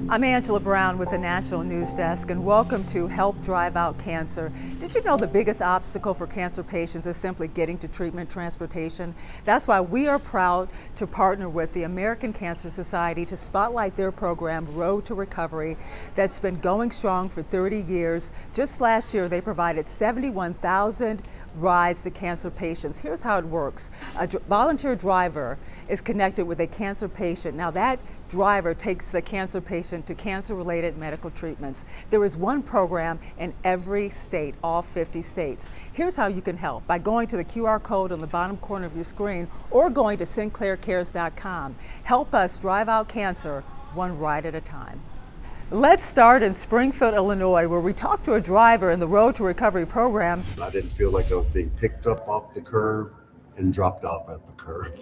I'm Angela Brown with the National News Desk, and welcome to Help Drive Out Cancer. Did you know the biggest obstacle for cancer patients is simply getting to treatment transportation? That's why we are proud to partner with the American Cancer Society to spotlight their program, Road to Recovery, that's been going strong for 30 years. Just last year, they provided 71,000 rides to cancer patients. Here's how it works. A volunteer driver is connected with a cancer patient. Now that driver takes the cancer patient to cancer-related medical treatments. There is one program in every state, all 50 states. Here's how you can help: by going to the QR code on the bottom corner of your screen or going to sinclaircares.com. Help us drive out cancer one ride at a time. Let's start in Springfield, Illinois, where we talked to a driver in the Road to Recovery program. I didn't feel like I was being picked up off the curb and dropped off at the curb.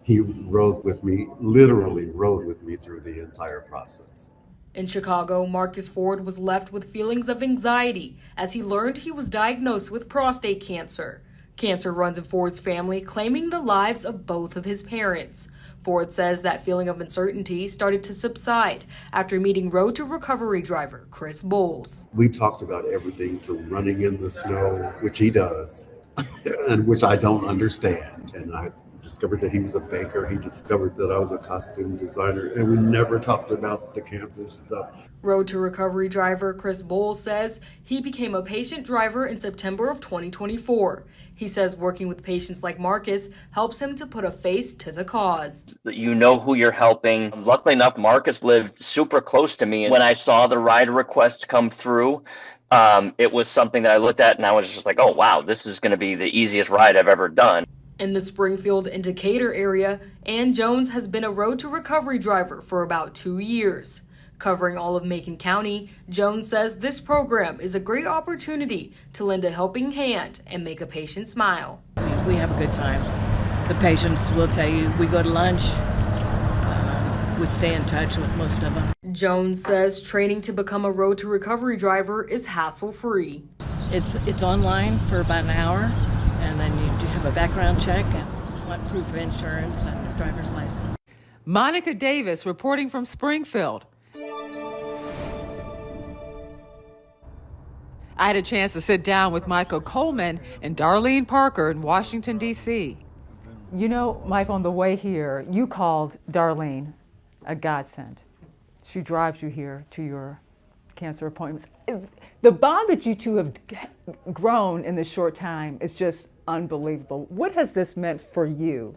He rode with me, literally rode with me through the entire process. In Chicago, Marcus Ford was left with feelings of anxiety as he learned he was diagnosed with prostate cancer. Cancer runs in Ford's family, claiming the lives of both of his parents. Ford says that feeling of uncertainty started to subside after meeting Road to Recovery driver Chris Bowles. We talked about everything from running in the snow, which he does, and which I don't understand. And I discovered that he was a baker. He discovered that I was a costume designer, and we never talked about the cancer stuff. Road to Recovery driver Chris Bowles says he became a patient driver in September of 2024. He says working with patients like Marcus helps him to put a face to the cause. You know who you're helping. Luckily enough, Marcus lived super close to me. And when I saw the ride request come through, it was something that I looked at and I was just like, oh, wow, this is going to be the easiest ride I've ever done. In the Springfield and Decatur area, Ann Jones has been a Road to Recovery driver for about 2 years. Covering all of Macon County, Jones says this program is a great opportunity to lend a helping hand and make a patient smile. We have a good time. The patients will tell you we go to lunch. We stay in touch with most of them. Jones says training to become a Road to Recovery driver is hassle-free. It's online for about an hour, and then you do have a background check and want proof of insurance and a driver's license. Monica Davis reporting from Springfield. I had a chance to sit down with Michael Coleman and Darlene Parker in Washington, D.C. You know, Michael, on the way here, you called Darlene a godsend. She drives you here to your cancer appointments. The bond that you two have grown in this short time is just unbelievable. What has this meant for you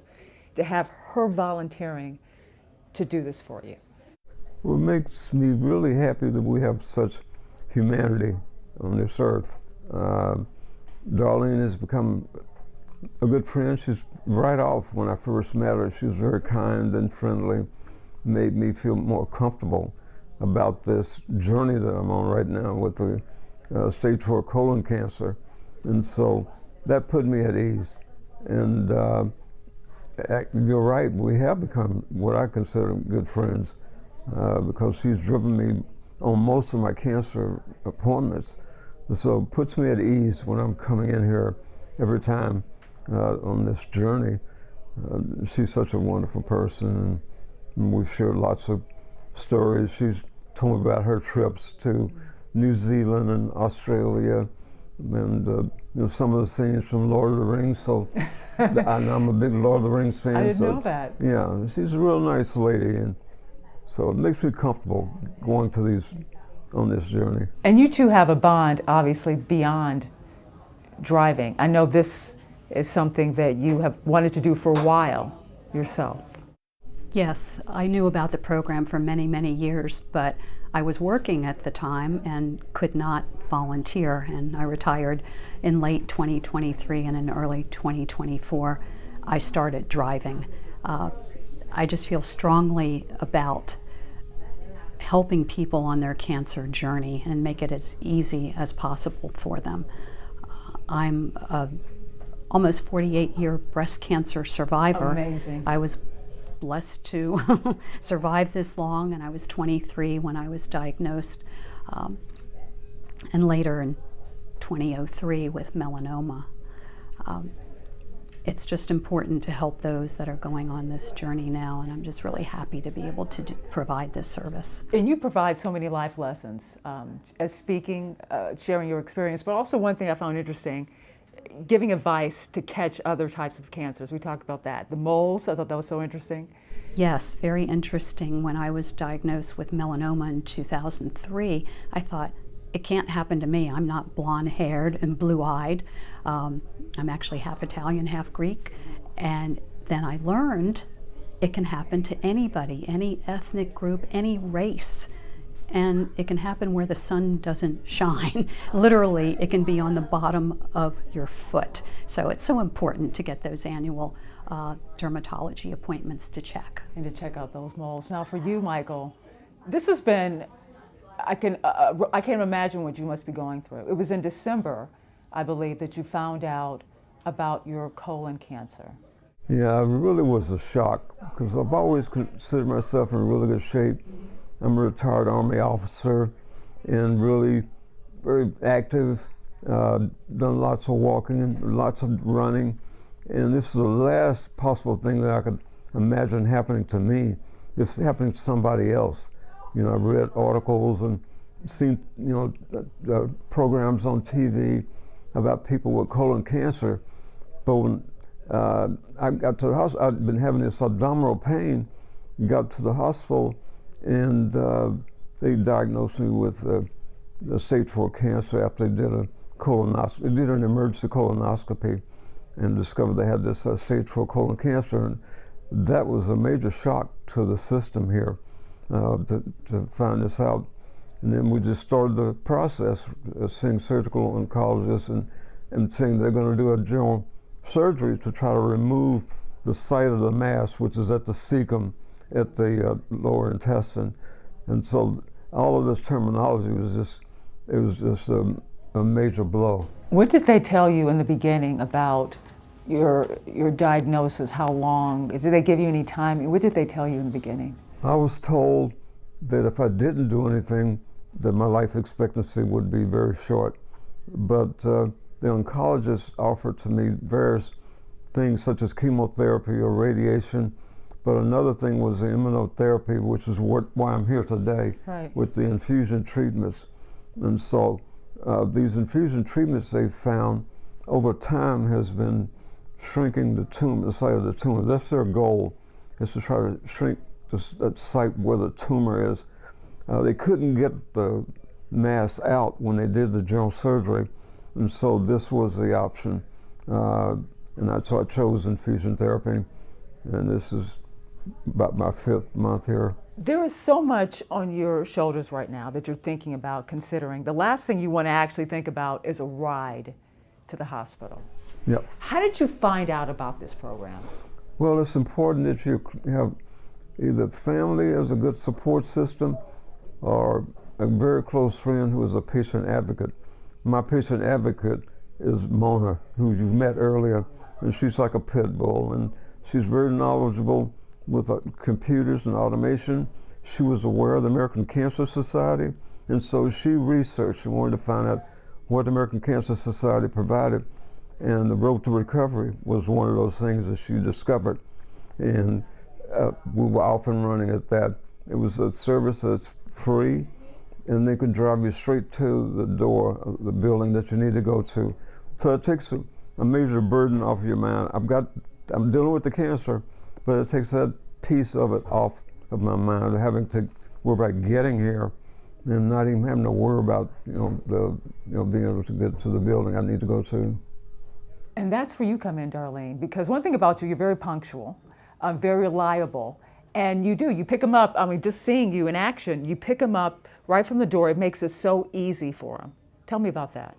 to have her volunteering to do this for you? Well, it makes me really happy that we have such humanity on this earth. Darlene has become a good friend. She's right off when I first met her. She was very kind and friendly, made me feel more comfortable about this journey that I'm on right now with the stage 4 colon cancer. And so that put me at ease. And you're right, we have become what I consider good friends because she's driven me on most of my cancer appointments. So it puts me at ease when I'm coming in here every time on this journey. She's such a wonderful person, and we've shared lots of stories. She's told me about her trips to New Zealand and Australia, and some of the scenes from Lord of the Rings. So I'm a big Lord of the Rings fan. I didn't know that. Yeah, she's a real nice lady, and so it makes me comfortable going to on this journey. And you two have a bond, obviously, beyond driving. I know this is something that you have wanted to do for a while yourself. Yes, I knew about the program for many, many years, but I was working at the time and could not volunteer, and I retired in late 2023, and in early 2024 I started driving. I just feel strongly about helping people on their cancer journey and make it as easy as possible for them. I'm a almost 48-year breast cancer survivor. Amazing. I was blessed to survive this long, and I was 23 when I was diagnosed, and later in 2003 with melanoma. it's just important to help those that are going on this journey now, and I'm just really happy to be able to provide this service. And you provide so many life lessons, as speaking, sharing your experience, but also one thing I found interesting, giving advice to catch other types of cancers. We talked about that. The moles, I thought that was so interesting. Yes, very interesting. When I was diagnosed with melanoma in 2003, I thought, it can't happen to me. I'm not blonde-haired and blue-eyed. I'm actually half Italian, half Greek. And then I learned it can happen to anybody, any ethnic group, any race. And it can happen where the sun doesn't shine. Literally, it can be on the bottom of your foot. So it's so important to get those annual dermatology appointments to check. And to check out those moles. Now for you, Michael, this has been, I can't imagine what you must be going through. It was in December, I believe, that you found out about your colon cancer. Yeah, it really was a shock because I've always considered myself in really good shape. I'm a retired Army officer and really very active, done lots of walking and lots of running. And this is the last possible thing that I could imagine happening to me. It's happening to somebody else. You know, I've read articles and seen, programs on TV about people with colon cancer. But when I got to the hospital, I'd been having this abdominal pain, got to the hospital, and they diagnosed me with a stage 4 cancer after they did a colonoscopy. They did an emergency colonoscopy and discovered they had this stage 4 colon cancer. And that was a major shock to the system here. To find this out. And then we just started the process of seeing surgical oncologists and saying they're going to do a general surgery to try to remove the site of the mass, which is at the cecum, at the lower intestine. And so all of this terminology was just a major blow. What did they tell you in the beginning about your diagnosis? How long? Did they give you any time? What did they tell you in the beginning? I was told that if I didn't do anything, that my life expectancy would be very short. But the oncologist offered to me various things such as chemotherapy or radiation. But another thing was the immunotherapy, which is why I'm here today, right, with the infusion treatments. And so these infusion treatments they found over time has been shrinking the tumor, the site of the tumor. That's their goal, is to try to shrink that site where the tumor is. They couldn't get the mass out when they did the general surgery, and so this was the option. So I chose infusion therapy, and this is about my 5th month here. There is so much on your shoulders right now that you're thinking about, considering. The last thing you want to actually think about is a ride to the hospital. Yep. How did you find out about this program? Well, it's important that you have either family as a good support system or a very close friend who is a patient advocate. My patient advocate is Mona, who you met earlier, and she's like a pit bull, and she's very knowledgeable with computers and automation. She was aware of the American Cancer Society, and so she researched and wanted to find out what the American Cancer Society provided, and the Road to Recovery was one of those things that she discovered. And we were off and running at that. It was a service that's free, and they can drive you straight to the door of the building that you need to go to. So it takes a major burden off your mind. I'm dealing with the cancer, but it takes that piece of it off of my mind, having to worry about getting here and not even having to worry about being able to get to the building I need to go to. And that's where you come in, Darlene, because one thing about you, you're very punctual, very reliable, and you pick them up. I mean, just seeing you in action, you pick them up right from the door. It makes it so easy for them. Tell me about that.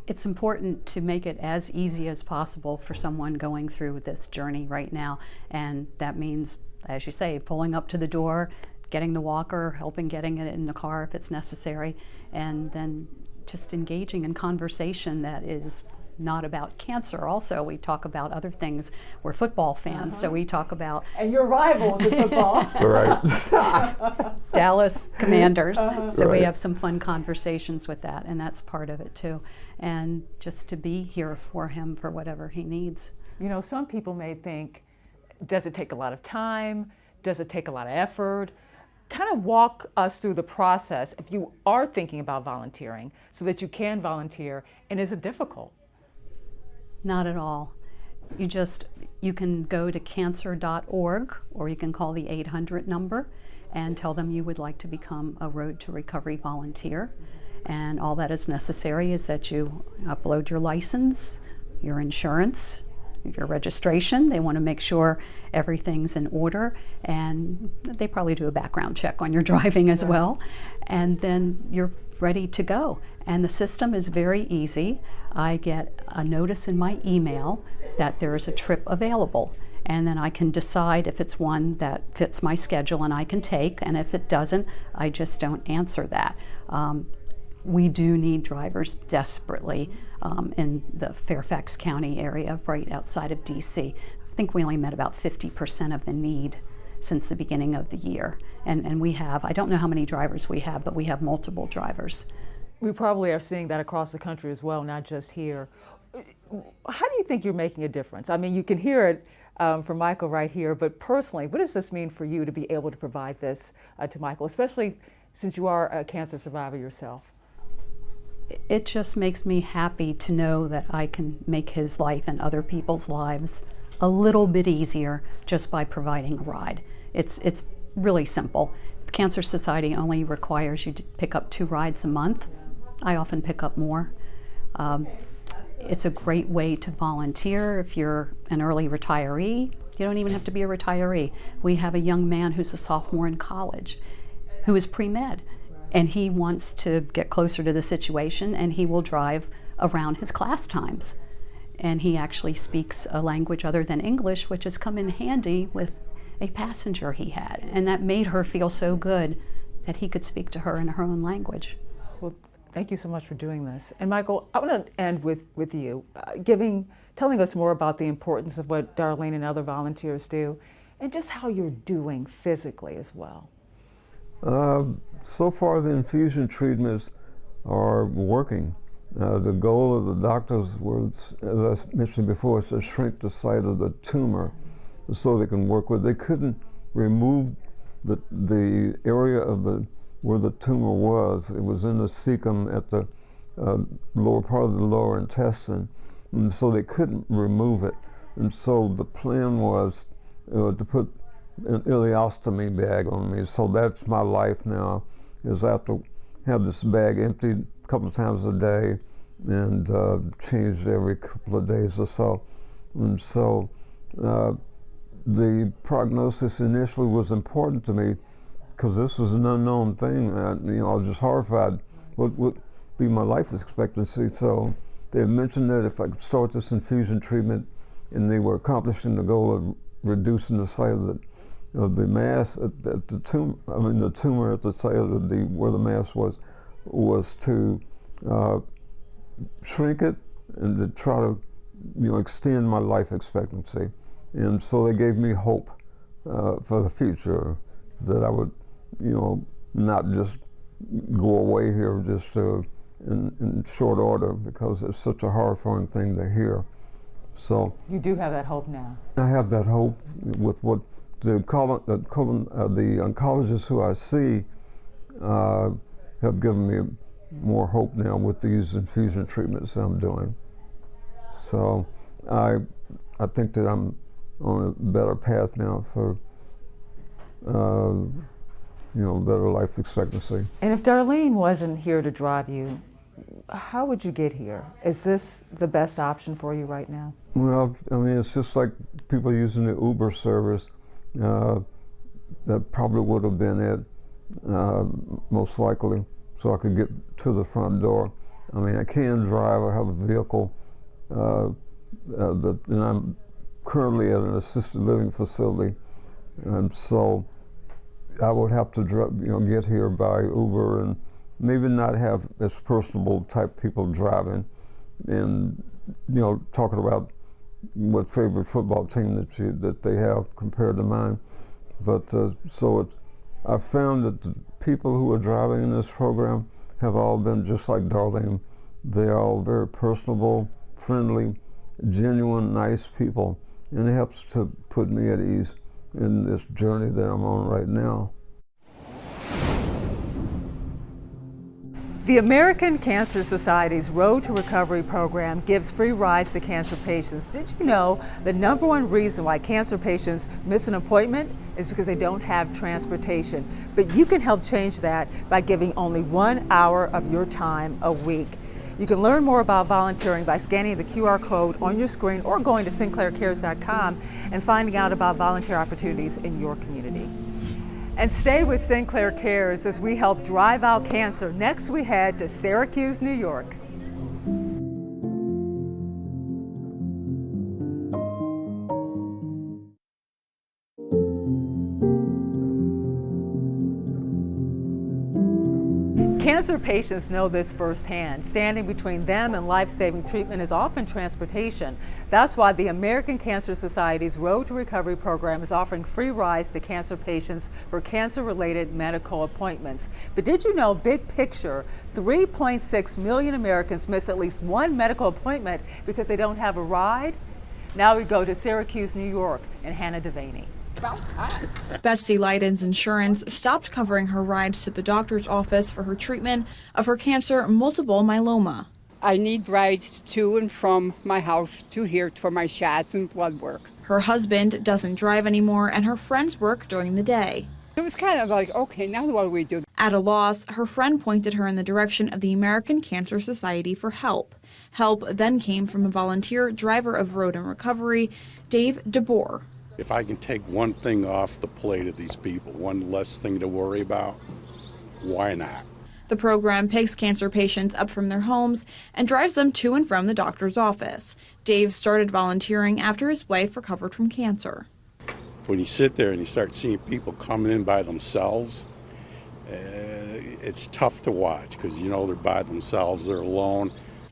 It's important to make it as easy as possible for someone going through this journey right now, and that means, as you say, pulling up to the door, getting the walker, helping getting it in the car if it's necessary, and then just engaging in conversation that is not about cancer. Also, we talk about other things. We're football fans, so we talk about... And your rivals in football. Right. Dallas Commanders. So right. We have some fun conversations with that, and that's part of it too. And just to be here for him for whatever he needs. You know, some people may think, does it take a lot of time? Does it take a lot of effort? Kind of walk us through the process if you are thinking about volunteering so that you can volunteer, and is it difficult? Not at all. You can go to cancer.org, or you can call the 800 number and tell them you would like to become a Road to Recovery volunteer. And all that is necessary is that you upload your license, your insurance, your registration. They want to make sure everything's in order, and they probably do a background check on your driving as well. And then you're ready to go. And the system is very easy. I get a notice in my email that there is a trip available, and then I can decide if it's one that fits my schedule and I can take, and if it doesn't, I just don't answer that. We do need drivers desperately in the Fairfax County area, right outside of DC. I think we only met about 50% of the need since the beginning of the year. And we have, I don't know how many drivers we have, but we have multiple drivers. We probably are seeing that across the country as well, not just here. How do you think you're making a difference? I mean, you can hear it from Michael right here, but personally, what does this mean for you to be able to provide this to Michael, especially since you are a cancer survivor yourself? It just makes me happy to know that I can make his life and other people's lives a little bit easier just by providing a ride. It's really simple. The Cancer Society only requires you to pick up 2 rides a month. I often pick up more. It's a great way to volunteer if you're an early retiree. You don't even have to be a retiree. We have a young man who's a sophomore in college who is pre-med, and he wants to get closer to the situation, and he will drive around his class times. And he actually speaks a language other than English, which has come in handy with a passenger he had. And that made her feel so good that he could speak to her in her own language. Well, thank you so much for doing this. And Michael, I want to end with you, telling us more about the importance of what Darlene and other volunteers do, and just how you're doing physically as well. So far, the infusion treatments are working. The goal of the doctors was, as I mentioned before, is to shrink the site of the tumor so they can work with. They couldn't remove the area of where the tumor was. It was in the cecum at the lower part of the lower intestine, and so they couldn't remove it. And so the plan was to put an ileostomy bag on me. So that's my life now, is I have to have this bag emptied a couple of times a day and changed every couple of days or so. And so the prognosis initially was important to me because this was an unknown thing. I was just horrified what would be my life expectancy. So they mentioned that if I could start this infusion treatment, and they were accomplishing the goal of reducing the size of the mass at the tumor. I mean, the tumor at the site of where the mass was to shrink it and to try to extend my life expectancy. And so they gave me hope for the future, that I would not just go away here just in short order, because it's such a horrifying thing to hear. So you do have that hope now. I have that hope with what the oncologists who I see have given me more hope now with these infusion treatments that I'm doing. So I think that I'm on a better path now for better life expectancy. And if Darlene wasn't here to drive you, how would you get here? Is this the best option for you right now? Well, I mean, it's just like people using the Uber service. That probably would have been it, most likely, so I could get to the front door. I mean, I can drive. I have a vehicle, and I'm currently at an assisted living facility, and so I would have to get here by Uber, and maybe not have as personable type people driving, and talking about what favorite football team that they have compared to mine. But I found that the people who are driving in this program have all been just like Darlene. They are all very personable, friendly, genuine, nice people, and it helps to put me at ease in this journey that I'm on right now. The American Cancer Society's Road to Recovery program gives free rides to cancer patients. Did you know the #1 reason why cancer patients miss an appointment is because they don't have transportation? But you can help change that by giving only 1 hour of your time a week. You can learn more about volunteering by scanning the QR code on your screen or going to sinclaircares.com and finding out about volunteer opportunities in your community. And stay with Sinclair Cares as we help drive out cancer. Next, we head to Syracuse, New York. Cancer patients know this firsthand. Standing between them and life-saving treatment is often transportation. That's why the American Cancer Society's Road to Recovery program is offering free rides to cancer patients for cancer-related medical appointments. But did you know, big picture, 3.6 million Americans miss at least one medical appointment because they don't have a ride? Now we go to Syracuse, New York, and Hannah Devaney. Betsy Leiden's insurance stopped covering her rides to the doctor's office for her treatment of her cancer, multiple myeloma. I need rides to and from my house to here for my shots and blood work. Her husband doesn't drive anymore, and her friends work during the day. It was kind of like, okay, now what do we do? At a loss, her friend pointed her in the direction of the American Cancer Society for help. Help then came from a volunteer driver of Road and Recovery, Dave DeBoer. If I can take one thing off the plate of these people, one less thing to worry about, why not? The program picks cancer patients up from their homes and drives them to and from the doctor's office. Dave started volunteering after his wife recovered from cancer. When you sit there and you start seeing people coming in by themselves, it's tough to watch because you know they're by themselves, they're alone.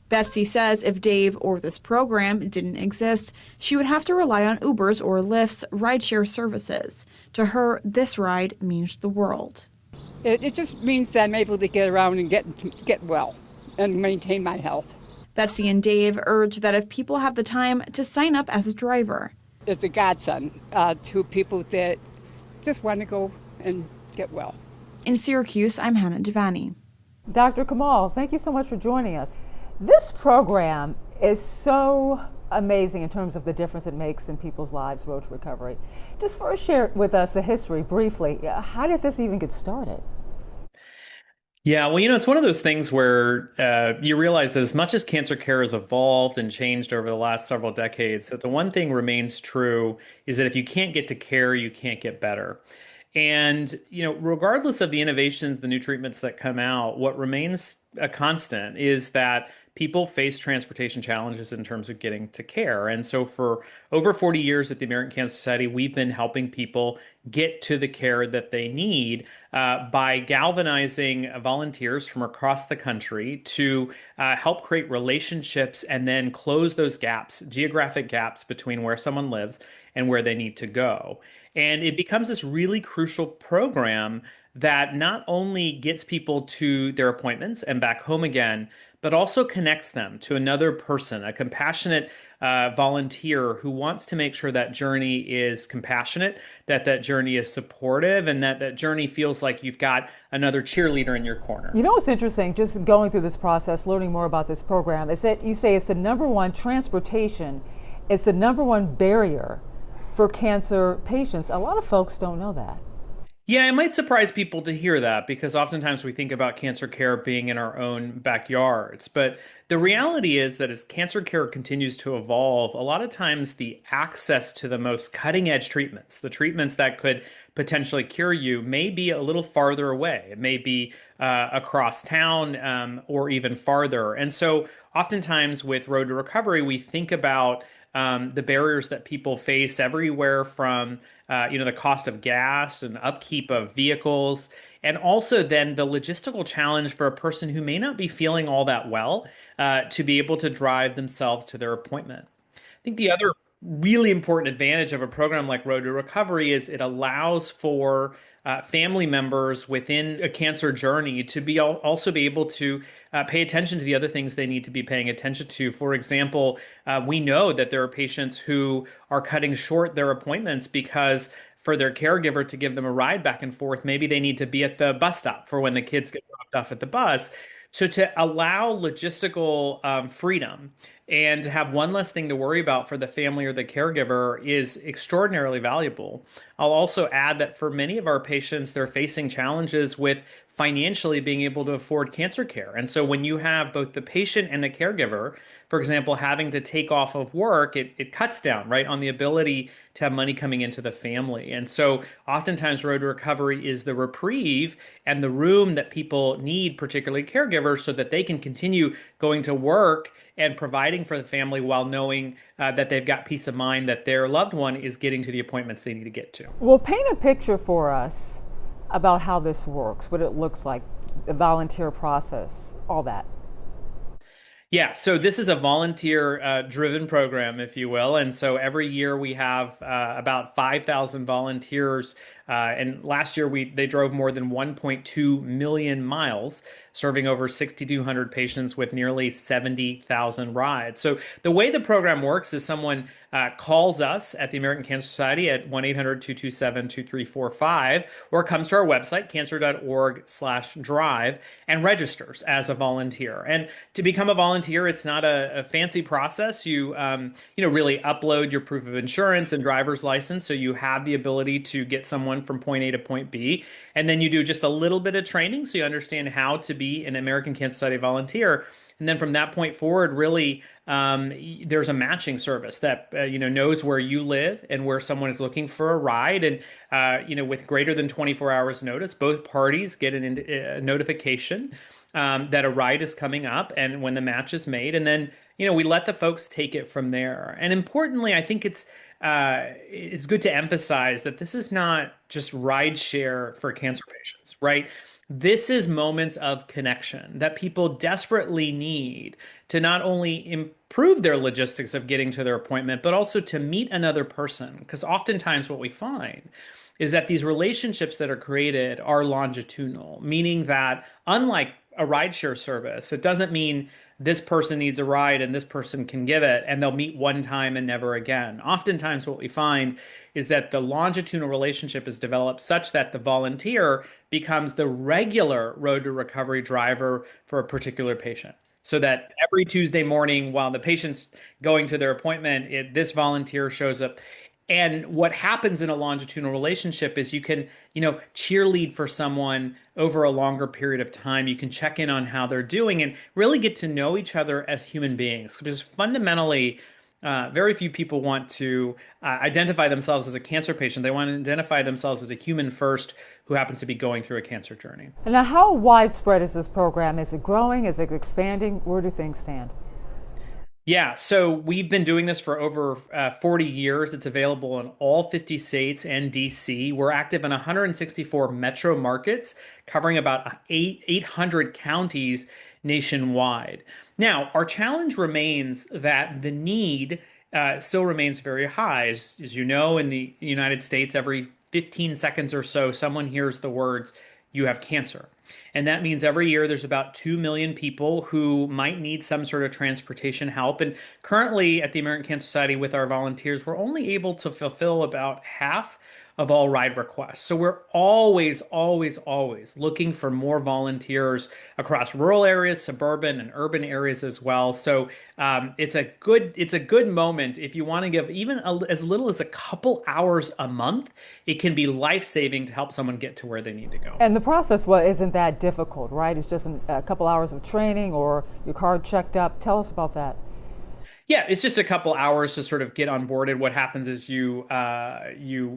Betsy says if Dave or this program didn't exist, she would have to rely on Ubers or Lyft's rideshare services. To her, this ride means the world. It just means that I'm able to get around and get well and maintain my health. Betsy and Dave urge that if people have the time to sign up as a driver. It's a godsend to people that just want to go and get well. In Syracuse, I'm Hannah Devaney. Dr. Kamal, thank you so much for joining us. This program is so amazing in terms of the difference it makes in people's lives, Road to Recovery. Just first share with us the history briefly. How did this even get started? Yeah, well, it's one of those things where you realize that as much as cancer care has evolved and changed over the last several decades, that the one thing remains true is that if you can't get to care, you can't get better. And, regardless of the innovations, the new treatments that come out, what remains a constant is that people face transportation challenges in terms of getting to care. And so for over 40 years at the American Cancer Society, we've been helping people get to the care that they need by galvanizing volunteers from across the country to help create relationships and then close those gaps, geographic gaps between where someone lives and where they need to go. And it becomes this really crucial program that not only gets people to their appointments and back home again, but also connects them to another person, a compassionate volunteer who wants to make sure that journey is compassionate, that journey is supportive, and that journey feels like you've got another cheerleader in your corner. You know what's interesting, just going through this process, learning more about this program, is that you say it's the #1 transportation, it's the #1 barrier for cancer patients. A lot of folks don't know that. Yeah, it might surprise people to hear that because oftentimes we think about cancer care being in our own backyards. But the reality is that as cancer care continues to evolve, a lot of times the access to the most cutting edge treatments, the treatments that could potentially cure you, may be a little farther away. It may be across town or even farther. And so oftentimes with Road to Recovery, we think about the barriers that people face everywhere from, the cost of gas and upkeep of vehicles, and also then the logistical challenge for a person who may not be feeling all that well to be able to drive themselves to their appointment. I think the other really important advantage of a program like Road to Recovery is it allows for family members within a cancer journey to also be able to pay attention to the other things they need to be paying attention to. For example, we know that there are patients who are cutting short their appointments because for their caregiver to give them a ride back and forth, maybe they need to be at the bus stop for when the kids get dropped off at the bus. So to allow logistical freedom and to have one less thing to worry about for the family or the caregiver is extraordinarily valuable. I'll also add that for many of our patients, they're facing challenges with financially being able to afford cancer care. And so when you have both the patient and the caregiver, for example, having to take off of work, it cuts down, right, on the ability to have money coming into the family. And so oftentimes Road to Recovery is the reprieve and the room that people need, particularly caregivers, so that they can continue going to work and providing for the family while knowing that they've got peace of mind that their loved one is getting to the appointments they need to get to. Well, paint a picture for us about how this works, what it looks like, the volunteer process, all that. Yeah, so this is a volunteer driven program, if you will. And so every year we have about 5,000 volunteers. And last year they drove more than 1.2 million miles, serving over 6,200 patients with nearly 70,000 rides. So the way the program works is someone calls us at the American Cancer Society at 1-800-227-2345 or comes to our website, cancer.org/drive, and registers as a volunteer. And to become a volunteer, it's not a fancy process. You really upload your proof of insurance and driver's license, so you have the ability to get someone from point A to point B. And then you do just a little bit of training so you understand how to be an American Cancer Society volunteer. And then from that point forward, really, there's a matching service that knows where you live and where someone is looking for a ride. And with greater than 24 hours notice, both parties get a notification that a ride is coming up and when the match is made. And then we let the folks take it from there. And importantly, I think it's good to emphasize that this is not just ride share for cancer patients, right? This is moments of connection that people desperately need to not only improve their logistics of getting to their appointment, but also to meet another person. Because oftentimes what we find is that these relationships that are created are longitudinal, meaning that unlike a rideshare service, it doesn't mean this person needs a ride and this person can give it and they'll meet one time and never again. Oftentimes what we find is that the longitudinal relationship is developed such that the volunteer becomes the regular Road to Recovery driver for a particular patient. So that every Tuesday morning while the patient's going to their appointment, this volunteer shows up. And what happens in a longitudinal relationship is you can, cheerlead for someone over a longer period of time. You can check in on how they're doing and really get to know each other as human beings. Because fundamentally, very few people want to identify themselves as a cancer patient. They want to identify themselves as a human first who happens to be going through a cancer journey. And now, how widespread is this program? Is it growing? Is it expanding? Where do things stand? Yeah, so we've been doing this for over 40 years. It's available in all 50 states and DC. We're active in 164 metro markets, covering about 800 counties nationwide. Now, our challenge remains that the need still remains very high. As you know, in the United States, every 15 seconds or so, someone hears the words, "You have cancer." And that means every year there's about 2 million people who might need some sort of transportation help. And currently at the American Cancer Society with our volunteers, we're only able to fulfill about half of all ride requests. So we're always looking for more volunteers across rural areas, suburban and urban areas as well. So it's a good moment if you want to give even as little as a couple hours a month. It can be life-saving to help someone get to where they need to go. And the process isn't that difficult, right? It's just a couple hours of training or your card checked up. Tell us about that. Yeah, it's just a couple hours to sort of get onboarded. What happens is you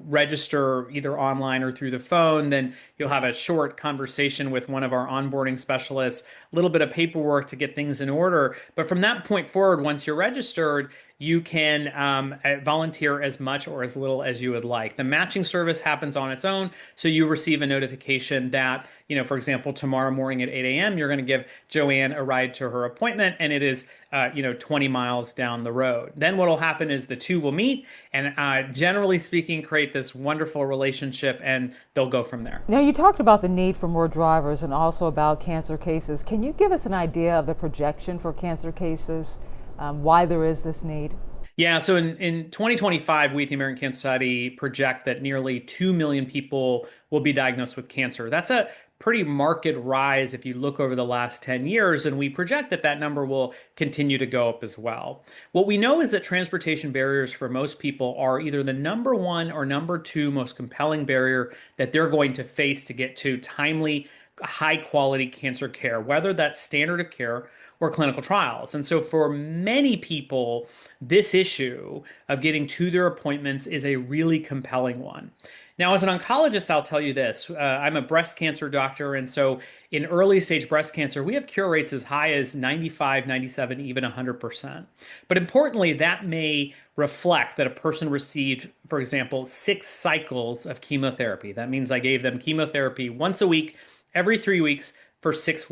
register either online or through the phone. Then you'll have a short conversation with one of our onboarding specialists, a little bit of paperwork to get things in order. But from that point forward, once you're registered, you can volunteer as much or as little as you would like. The matching service happens on its own, so you receive a notification that, for example, tomorrow morning at 8 a.m., you're going to give Joanne a ride to her appointment, and it is 20 miles down the road. Then what will happen is the two will meet and generally speaking create this wonderful relationship, and they'll go from there. Now, you talked about the need for more drivers and also about cancer cases. Can you give us an idea of the projection for cancer cases, why there is this need? Yeah, so in 2025, we at the American Cancer Society project that nearly 2 million people will be diagnosed with cancer. That's a pretty marked rise if you look over the last 10 years, and we project that that number will continue to go up as well. What we know is that transportation barriers for most people are either the number one or number two most compelling barrier that they're going to face to get to timely, high quality cancer care, whether that's standard of care or clinical trials. And so for many people, this issue of getting to their appointments is a really compelling one. Now, as an oncologist, I'll tell you this. I'm a breast cancer doctor, and so in early stage breast cancer, we have cure rates as high as 95, 97, even 100%. But importantly, that may reflect that a person received, for example, 6 cycles of chemotherapy. That means I gave them chemotherapy once a week, every 3 weeks, for six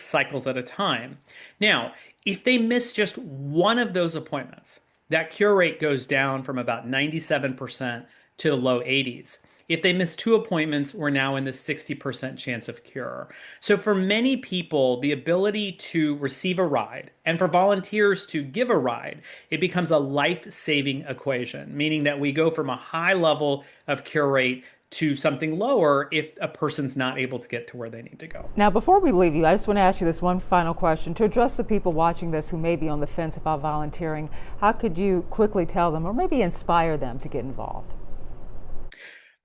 cycles at a time. Now, if they miss just one of those appointments, that cure rate goes down from about 97% to the low 80s. If they miss 2 appointments, we're now in the 60% chance of cure. So for many people, the ability to receive a ride and for volunteers to give a ride, it becomes a life-saving equation, meaning that we go from a high level of cure rate to something lower if a person's not able to get to where they need to go. Now, before we leave you, I just want to ask you this one final question. To address the people watching this who may be on the fence about volunteering, how could you quickly tell them or maybe inspire them to get involved?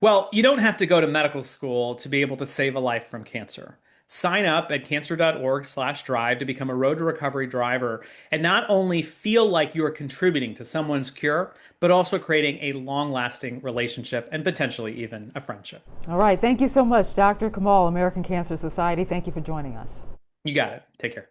Well, you don't have to go to medical school to be able to save a life from cancer. Sign up at cancer.org/drive to become a Road to Recovery driver and not only feel like you're contributing to someone's cure, but also creating a long-lasting relationship and potentially even a friendship. All right. Thank you so much, Dr. Kamal, American Cancer Society. Thank you for joining us. You got it. Take care.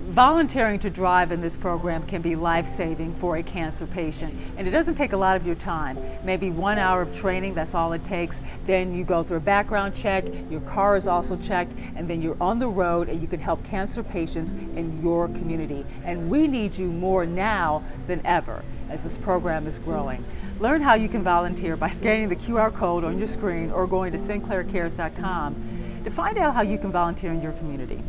Volunteering to drive in this program can be life-saving for a cancer patient, and it doesn't take a lot of your time. Maybe 1 hour of training, that's all it takes. Then you go through a background check, your car is also checked, and then you're on the road and you can help cancer patients in your community. And we need you more now than ever as this program is growing. Learn how you can volunteer by scanning the QR code on your screen or going to sinclaircares.com to find out how you can volunteer in your community.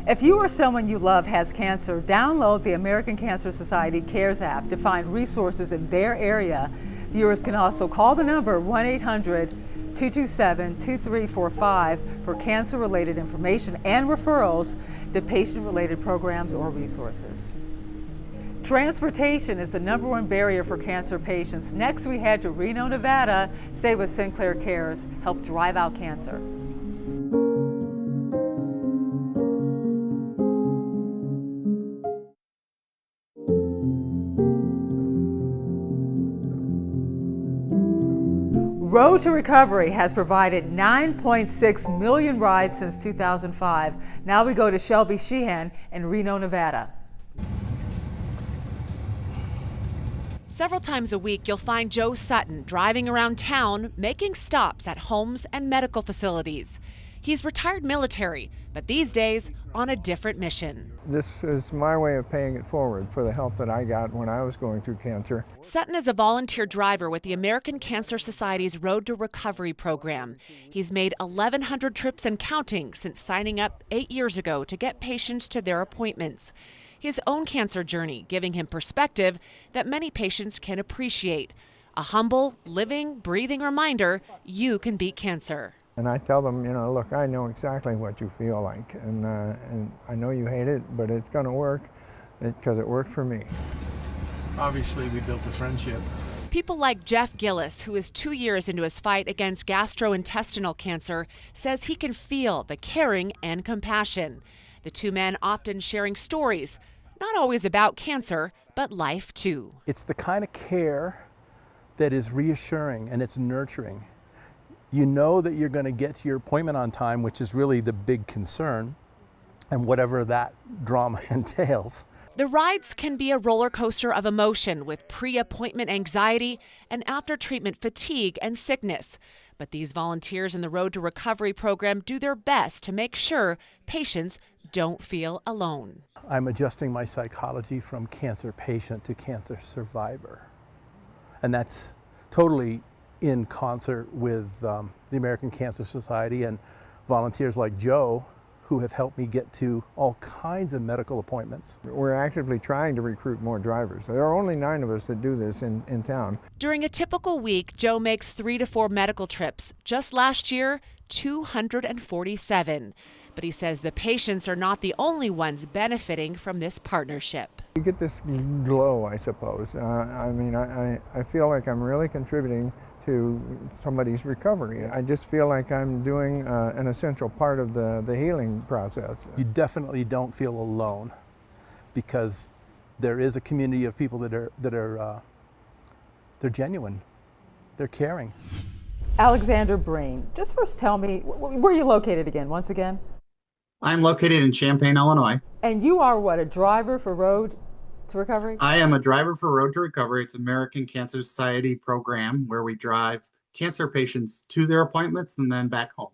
If you or someone you love has cancer, download the American Cancer Society Cares app to find resources in their area. Viewers can also call the number 1-800-227-2345 for cancer-related information and referrals to patient-related programs or resources. Transportation is the #1 barrier for cancer patients. Next, we head to Reno, Nevada. Stay with Sinclair Cares, help drive out cancer. Road to Recovery has provided 9.6 million rides since 2005. Now we go to Shelby Sheehan in Reno, Nevada. Several times a week, you'll find Joe Sutton driving around town, making stops at homes and medical facilities. He's retired military, but these days on a different mission. This is my way of paying it forward for the help that I got when I was going through cancer. Sutton is a volunteer driver with the American Cancer Society's Road to Recovery program. He's made 1,100 trips and counting since signing up 8 years ago to get patients to their appointments. His own cancer journey giving him perspective that many patients can appreciate. A humble, living, breathing reminder you can beat cancer. And I tell them, look, I know exactly what you feel like, and I know you hate it, but it's going to work because it worked for me. Obviously, we built a friendship. People like Jeff Gillis, who is 2 years into his fight against gastrointestinal cancer, says he can feel the caring and compassion. The two men often sharing stories, not always about cancer, but life too. It's the kind of care that is reassuring and it's nurturing. You know that you're going to get to your appointment on time, which is really the big concern. and whatever that drama entails. The rides can be a roller coaster of emotion with pre-appointment anxiety and after-treatment fatigue and sickness. But these volunteers in the Road to Recovery program do their best to make sure patients don't feel alone. I'm adjusting my psychology from cancer patient to cancer survivor. And that's totally in concert with the American Cancer Society and volunteers like Joe, who have helped me get to all kinds of medical appointments. We're actively trying to recruit more drivers. There are only 9 of us that do this in town. During a typical week, Joe makes 3 to 4 medical trips. Just last year, 247. But he says the patients are not the only ones benefiting from this partnership. You get this glow, I suppose. I feel like I'm really contributing to somebody's recovery. I just feel like I'm doing an essential part of the healing process. You definitely don't feel alone, because there is a community of people that are they're genuine, they're caring. Alexander Breen, just first tell me, where are you located again, once again? I'm located in Champaign, Illinois. And you are what, a driver for Road to Recovery? I am a driver for Road to Recovery. It's American Cancer Society program where we drive cancer patients to their appointments and then back home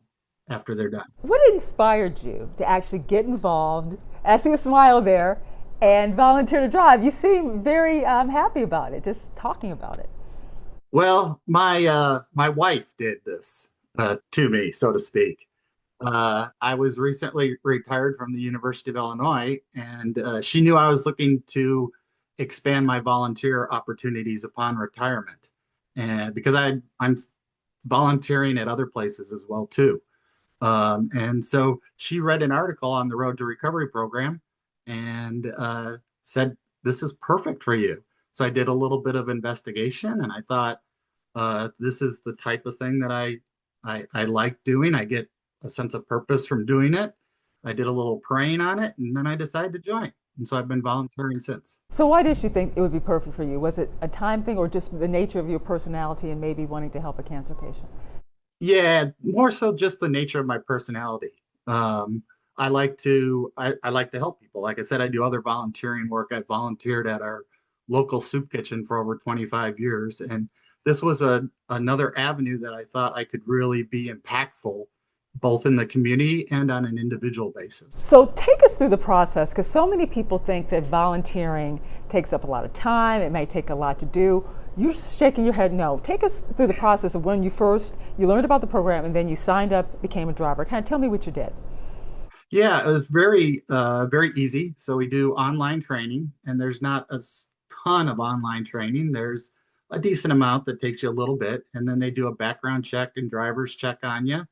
after they're done. What inspired you to actually get involved, I see a smile there, and volunteer to drive? You seem very happy about it, just talking about it. Well, my wife did this to me, so to speak. I was recently retired from the University of Illinois, and she knew I was looking to expand my volunteer opportunities upon retirement, and because I'm volunteering at other places as well too. And so she read an article on the Road to Recovery program and said, "This is perfect for you." So I did a little bit of investigation, and I thought, this is the type of thing that I like doing. I get a sense of purpose from doing it. I did a little praying on it, and then I decided to join. And so I've been volunteering since. So why did you think it would be perfect for you? Was it a time thing or just the nature of your personality and maybe wanting to help a cancer patient? Yeah, more so just the nature of my personality. I like to help people. Like I said, I do other volunteering work. I volunteered at our local soup kitchen for over 25 years. And this was another avenue that I thought I could really be impactful, both in the community and on an individual basis. So take us through the process, because so many people think that volunteering takes up a lot of time, it may take a lot to do. You're shaking your head no. Take us through the process of when you learned about the program and then you signed up, became a driver. Kind of tell me what you did. Yeah, it was very easy. So we do online training, and there's not a ton of online training. There's a decent amount that takes you a little bit, and then they do a background check and driver's check on you.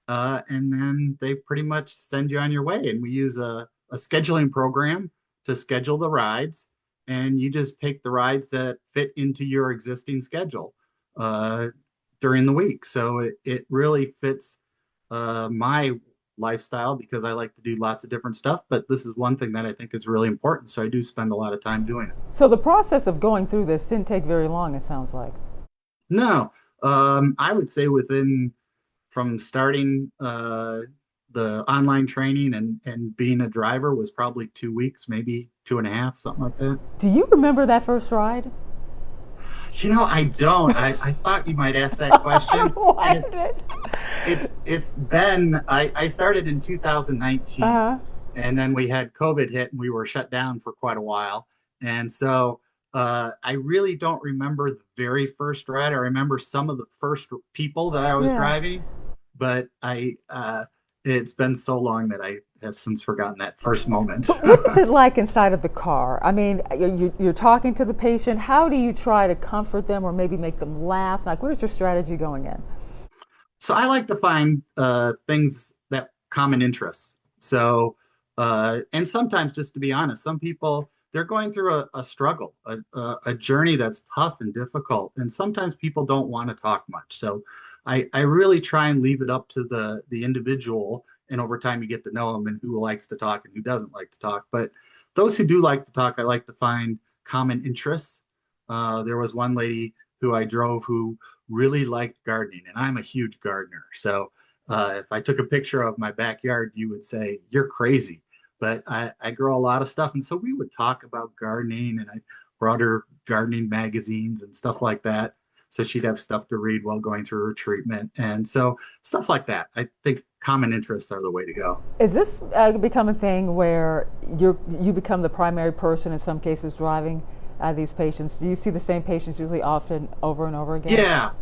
And then they pretty much send you on your way. And we use a scheduling program to schedule the rides. And you just take the rides that fit into your existing schedule during the week. So it really fits my lifestyle, because I like to do lots of different stuff. But this is one thing that I think is really important. So I do spend a lot of time doing it. So the process of going through this didn't take very long, it sounds like. No, I would say from starting the online training and being a driver was probably 2 weeks, maybe 2.5, something like that. Do you remember that first ride? You know, I don't. I thought you might ask that question. Why did it? It's been, I started in 2019, and then we had COVID hit and we were shut down for quite a while. And so I really don't remember the very first ride. I remember some of the first people that I was driving, but it's been so long that I have since forgotten that first moment. But what is it like inside of the car? I mean, you're talking to the patient. How do you try to comfort them or maybe make them laugh? Like, what is your strategy going in? So I like to find things that common interests. So, and sometimes, just to be honest, some people, they're going through a struggle, a journey that's tough and difficult. And sometimes people don't want to talk much. So I really try and leave it up to the individual. And over time, you get to know them and who likes to talk and who doesn't like to talk. But those who do like to talk, I like to find common interests. There was one lady who I drove who really liked gardening, and I'm a huge gardener. So if I took a picture of my backyard, you would say, "You're crazy." but I grow a lot of stuff. And so we would talk about gardening, and I brought her gardening magazines and stuff like that. So she'd have stuff to read while going through her treatment. And so stuff like that. I think common interests are the way to go. Is this become a thing where you become the primary person in some cases driving these patients? Do you see the same patients usually often over and over again? Yeah,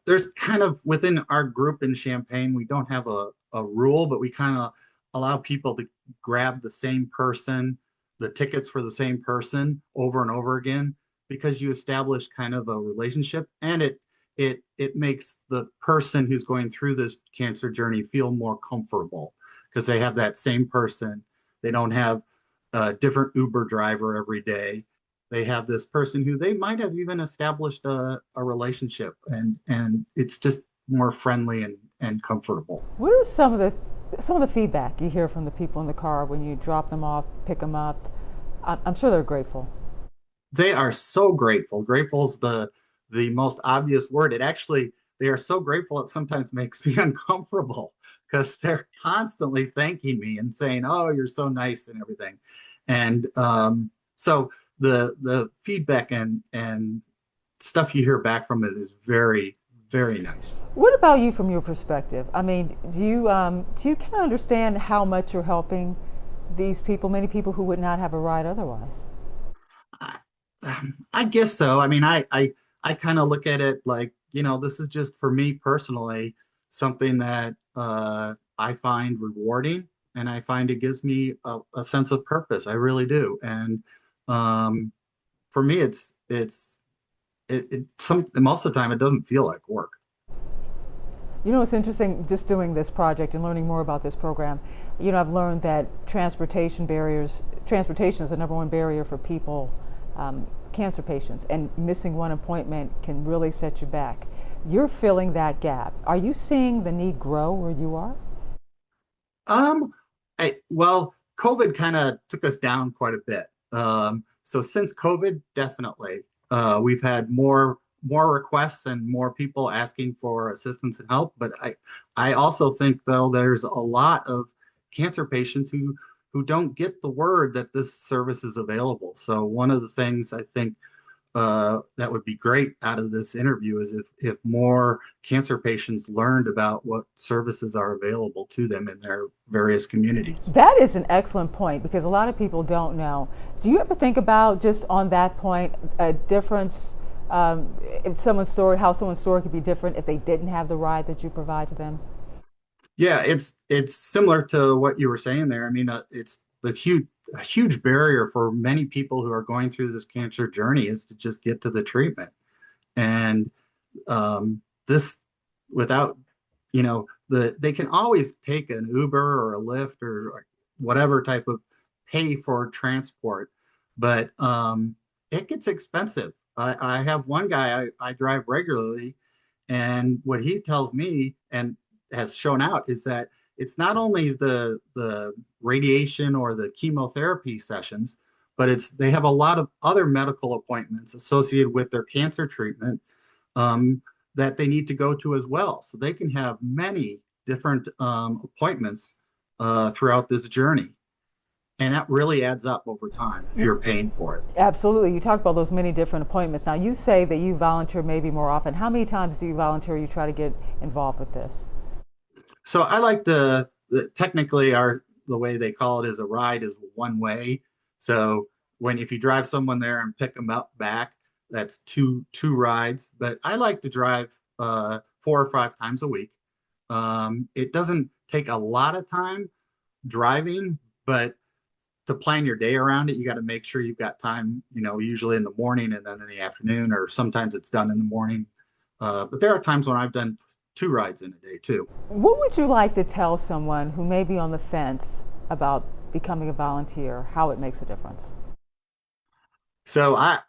there's kind of within our group in Champaign, we don't have a rule, but we kind of allow people to grab the same person, the tickets for the same person over and over again, because you establish kind of a relationship, and it makes the person who's going through this cancer journey feel more comfortable because they have that same person. They don't have a different Uber driver every day. They have this person who they might have even established a relationship, and it's just more friendly and comfortable. What are some of the feedback you hear from the people in the car when you drop them off, pick them up? I'm sure they're grateful. They are so grateful. Grateful is the most obvious word. They are so grateful it sometimes makes me uncomfortable because they're constantly thanking me and saying, "Oh, you're so nice," and everything. And so the feedback and stuff you hear back from it is very, very nice. What about you from your perspective? I mean, do you kind of understand how much you're helping these people, many people who would not have a ride otherwise? I guess so. I mean, I kind of look at it like, this is just for me personally, something that I find rewarding, and I find it gives me a sense of purpose. I really do. And for me, most of the time it doesn't feel like work. It's interesting just doing this project and learning more about this program. I've learned that transportation is the number one barrier for people, cancer patients, and missing one appointment can really set you back. You're filling that gap. Are you seeing the need grow where you are? Well, COVID kind of took us down quite a bit. So since COVID, definitely, we've had more requests and more people asking for assistance and help. But I also think, though, there's a lot of cancer patients who don't get the word that this service is available. So one of the things I think that would be great out of this interview is if more cancer patients learned about what services are available to them in their various communities. That is an excellent point, because a lot of people don't know. Do you ever think about, just on that point, a difference, if how someone's story could be different if they didn't have the ride that you provide to them? Yeah, it's similar to what you were saying there. I mean, it's a huge barrier for many people who are going through this cancer journey is to just get to the treatment. And this, without, they can always take an Uber or a Lyft or whatever type of pay for transport, but it gets expensive. I have one guy I drive regularly, and what he tells me and has shown out is that it's not only the radiation or the chemotherapy sessions, but they have a lot of other medical appointments associated with their cancer treatment that they need to go to as well. So they can have many different appointments throughout this journey. And that really adds up over time if you're paying for it. Absolutely. You talk about those many different appointments. Now, you say that you volunteer maybe more often. How many times do you volunteer, you try to get involved with this? So I like technically the way they call it is a ride is one way. So if you drive someone there and pick them up back, that's two rides. But I like to drive 4 or 5 times a week. It doesn't take a lot of time driving, but to plan your day around it, you got to make sure you've got time, usually in the morning and then in the afternoon, or sometimes it's done in the morning. But there are times when I've done 2 rides in a day too. What would you like to tell someone who may be on the fence about becoming a volunteer, how it makes a difference? So I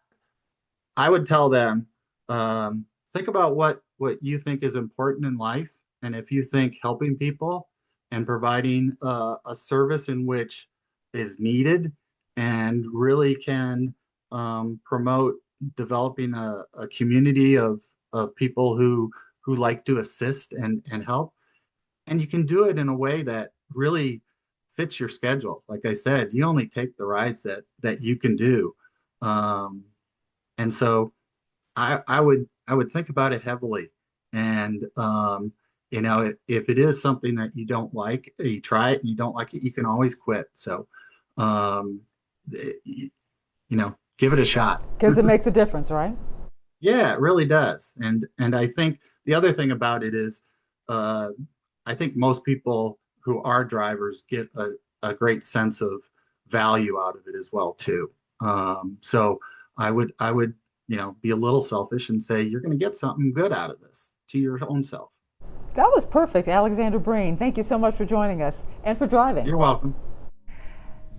would tell them, think about what you think is important in life. And if you think helping people and providing a service in which is needed and really can promote developing a community of people who like to assist and help. And you can do it in a way that really fits your schedule. Like I said, you only take the rides that you can do. And so I would think about it heavily. And if it is something that you don't like, you try it and you don't like it, you can always quit. So give it a shot. Because it makes a difference, right? Yeah, it really does. And I think the other thing about it is, I think most people who are drivers get a great sense of value out of it as well too. So I would be a little selfish and say you're going to get something good out of this to your own self. That was perfect, Alexander Breen. Thank you so much for joining us and for driving. You're welcome.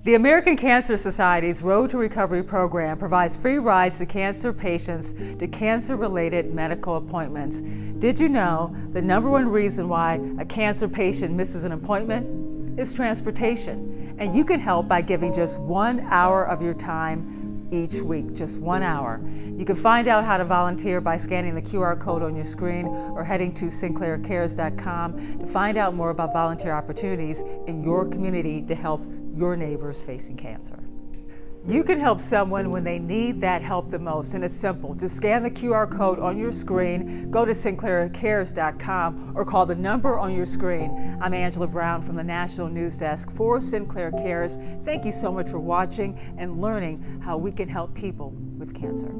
The American Cancer Society's Road to Recovery program provides free rides to cancer patients to cancer-related medical appointments. Did you know the #1 reason why a cancer patient misses an appointment is transportation? And you can help by giving just 1 hour of your time each week, just 1 hour. You can find out how to volunteer by scanning the QR code on your screen or heading to sinclaircares.com to find out more about volunteer opportunities in your community to help your neighbors facing cancer. You can help someone when they need that help the most, and it's simple. Just scan the QR code on your screen, go to sinclaircares.com, or call the number on your screen. I'm Angela Brown from the National News Desk for Sinclair Cares. Thank you so much for watching and learning how we can help people with cancer.